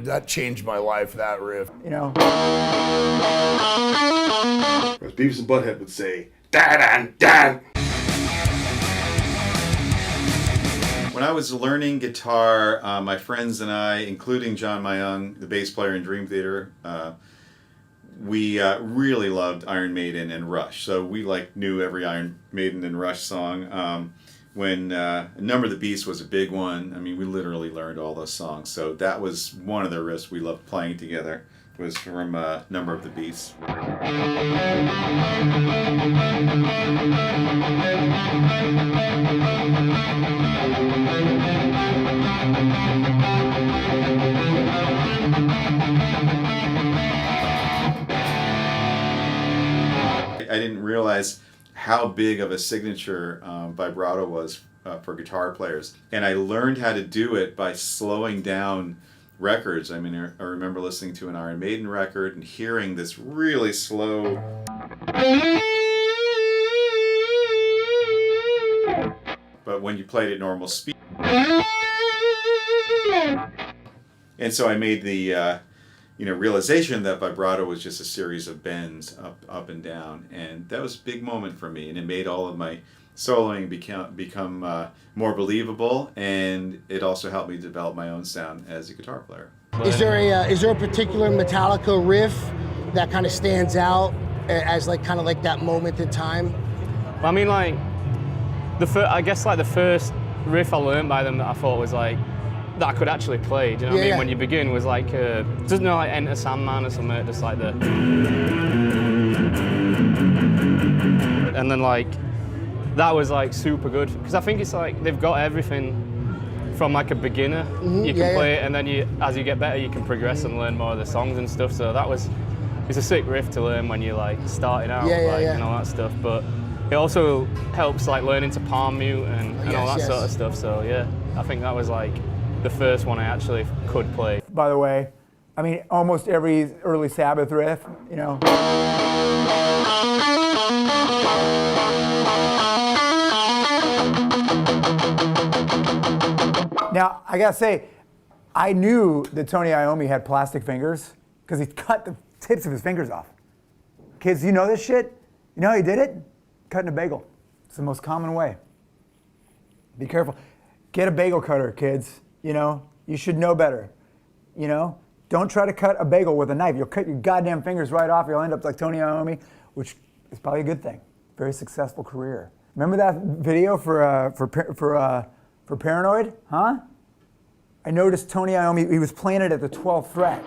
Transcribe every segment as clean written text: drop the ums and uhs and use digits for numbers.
That changed my life, that riff. You know? As Beavis and Butthead would say, da-dan-dan! When I was learning guitar, my friends and I, including John Mayung, the bass player in Dream Theater, we really loved Iron Maiden and Rush. So we knew every Iron Maiden and Rush song. When Number of the Beast was a big one, I mean, we literally learned all those songs. So that was one of the riffs we loved playing together. It was from Number of the Beast. I didn't realize how big of a signature vibrato was for guitar players. And I learned how to do it by slowing down records. I mean, I remember listening to an Iron Maiden record and hearing this really slow. But when you played at normal speed. And so I made the realization that vibrato was just a series of bends up and down, and that was a big moment for me, and it made all of my soloing become more believable, and it also helped me develop my own sound as a guitar player. Is there a particular Metallica riff that kind of stands out as kind of that moment in time? I mean, I guess the first riff I learned by them that I thought was that I could actually play, do you know what I mean? Yeah. When you begin was doesn't know Enter Sandman or something, just like the. And then that was super good, because I think it's they've got everything from a beginner. Mm-hmm. You can play it, and then as you get better, you can progress and learn more of the songs and stuff. So it's a sick riff to learn when you're starting out, and all that stuff. But it also helps learning to palm mute and all that sort of stuff. So yeah, I think that was the first one I actually could play. By the way, I mean, almost every early Sabbath riff, you know. Now, I gotta say, I knew that Tony Iommi had plastic fingers because he cut the tips of his fingers off. Kids, you know this shit? You know how he did it? Cutting a bagel. It's the most common way. Be careful. Get a bagel cutter, kids. You know, you should know better. You know, don't try to cut a bagel with a knife. You'll cut your goddamn fingers right off. You'll end up like Tony Iommi, which is probably a good thing. Very successful career. Remember that video for Paranoid? Huh? I noticed Tony Iommi, he was playing it at the 12th fret.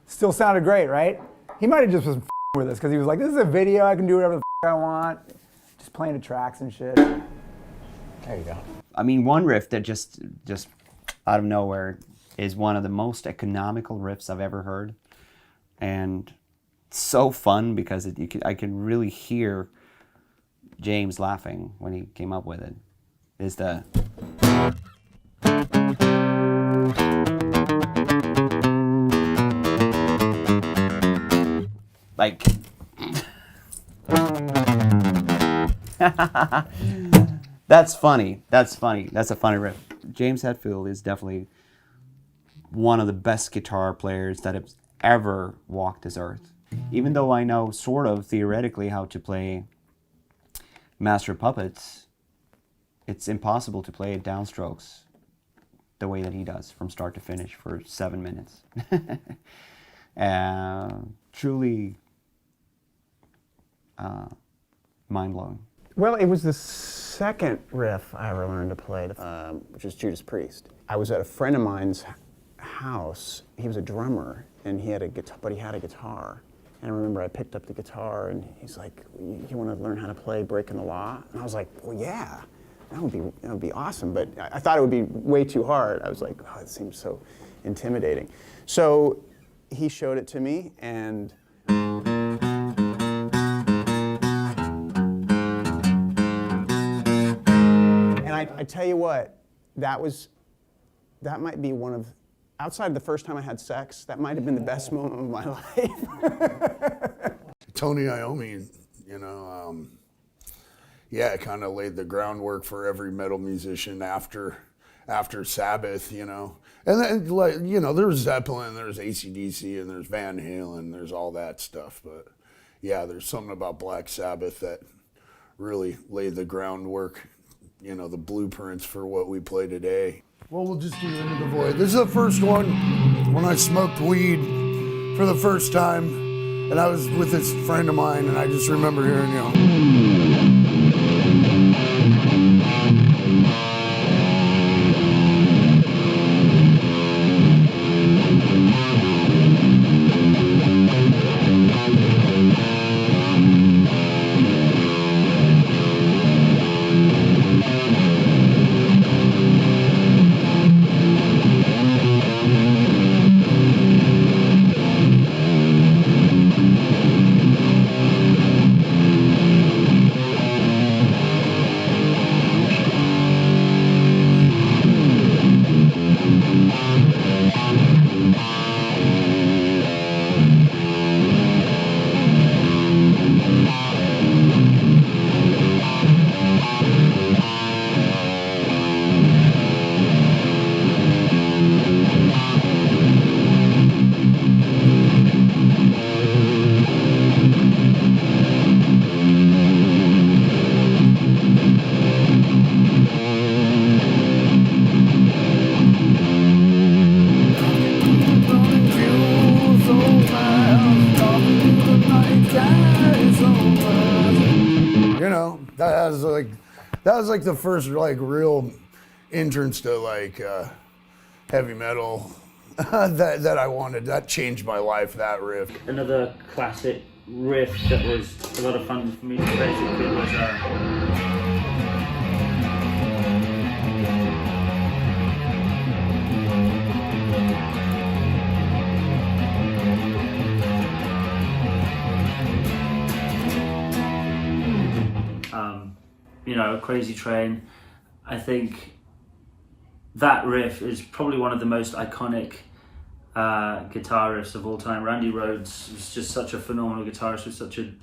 Still sounded great, right? He might have just was with us because he was like, this is a video, I can do whatever the I want. Just playing the tracks and shit. There you go. I mean, one riff that just out of nowhere is one of the most economical riffs I've ever heard. And so fun because I could really hear James laughing when he came up with it. Is the like that's funny. That's funny. That's a funny riff. James Hetfield is definitely one of the best guitar players that has ever walked this earth. Even though I know sort of theoretically how to play Master of Puppets, it's impossible to play it downstrokes the way that he does from start to finish for 7 minutes. Truly mind-blowing. Well, it was the second riff I ever learned to play, which is Judas Priest. I was at a friend of mine's house. He was a drummer, and he had a guitar, but he had a guitar. And I remember I picked up the guitar, and he's like, "You want to learn how to play Breaking the Law?" And I was like, "Well, yeah, that would be awesome." But I thought it would be way too hard. I was like, "Oh, it seems so intimidating." So he showed it to me, and I tell you what, that might be one of, outside the first time I had sex, that might have been the best moment of my life. Tony Iommi, you know, yeah, it kind of laid the groundwork for every metal musician after Sabbath, you know. And then, like, you know, there's Zeppelin, there's AC/DC, and there's Van Halen, there's all that stuff. But yeah, there's something about Black Sabbath that really laid the groundwork, you know, the blueprints for what we play today. Well, we'll just do Into the Void. This is the first one when I smoked weed for the first time, and I was with this friend of mine, and I just remember hearing, you know. You know, that was like the first like real entrance to like heavy metal that I wanted. That changed my life, that riff. Another classic riff that was a lot of fun for me to basically was you know, a Crazy Train. I think that riff is probably one of the most iconic guitar riffs of all time. Randy Rhoads was just such a phenomenal guitarist with such an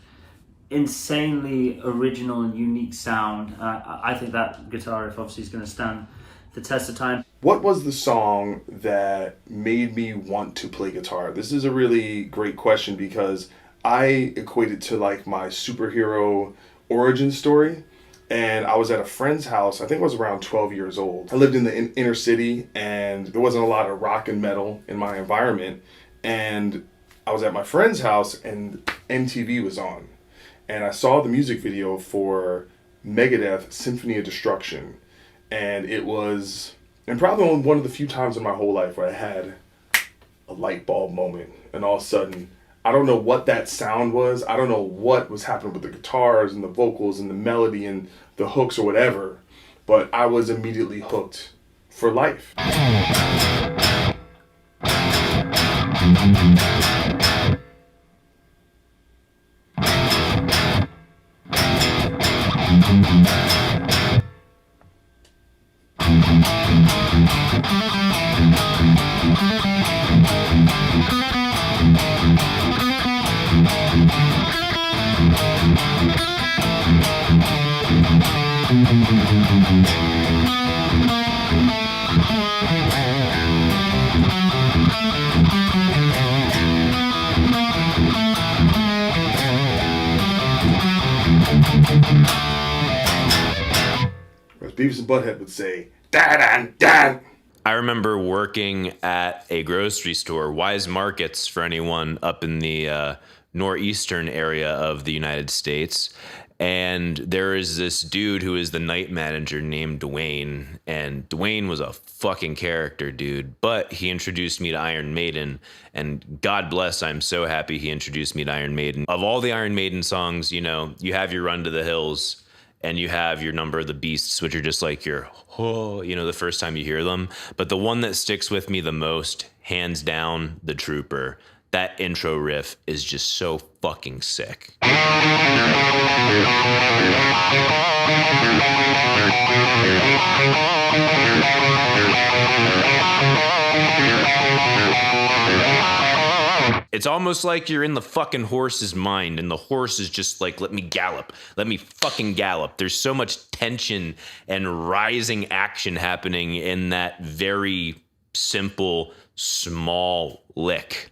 insanely original and unique sound. I think that guitar riff obviously is going to stand the test of time. What was the song that made me want to play guitar? This is a really great question because I equate it to like my superhero origin story. And I was at a friend's house, I think I was around 12 years old. I lived in the inner city and there wasn't a lot of rock and metal in my environment. And I was at my friend's house and MTV was on. And I saw the music video for Megadeth Symphony of Destruction. And it was, and probably one of the few times in my whole life where I had a light bulb moment. And all of a sudden, I don't know what that sound was. I don't know what was happening with the guitars and the vocals and the melody and the hooks or whatever, but I was immediately hooked for life. As Beavis and Butthead would say, da-dan-dan. I remember working at a grocery store, Wise Markets, for anyone up in the northeastern area of the United States. And there is this dude who is the night manager named Dwayne. And Dwayne was a fucking character, dude. But he introduced me to Iron Maiden. And God bless, I'm so happy he introduced me to Iron Maiden. Of all the Iron Maiden songs, you know, you have your Run to the Hills and you have your Number of the Beasts, which are just like your, oh, you know, the first time you hear them. But the one that sticks with me the most, hands down, The Trooper. That intro riff is just so fucking sick. It's almost like you're in the fucking horse's mind and the horse is just like, let me gallop. Let me fucking gallop. There's so much tension and rising action happening in that very simple, small lick.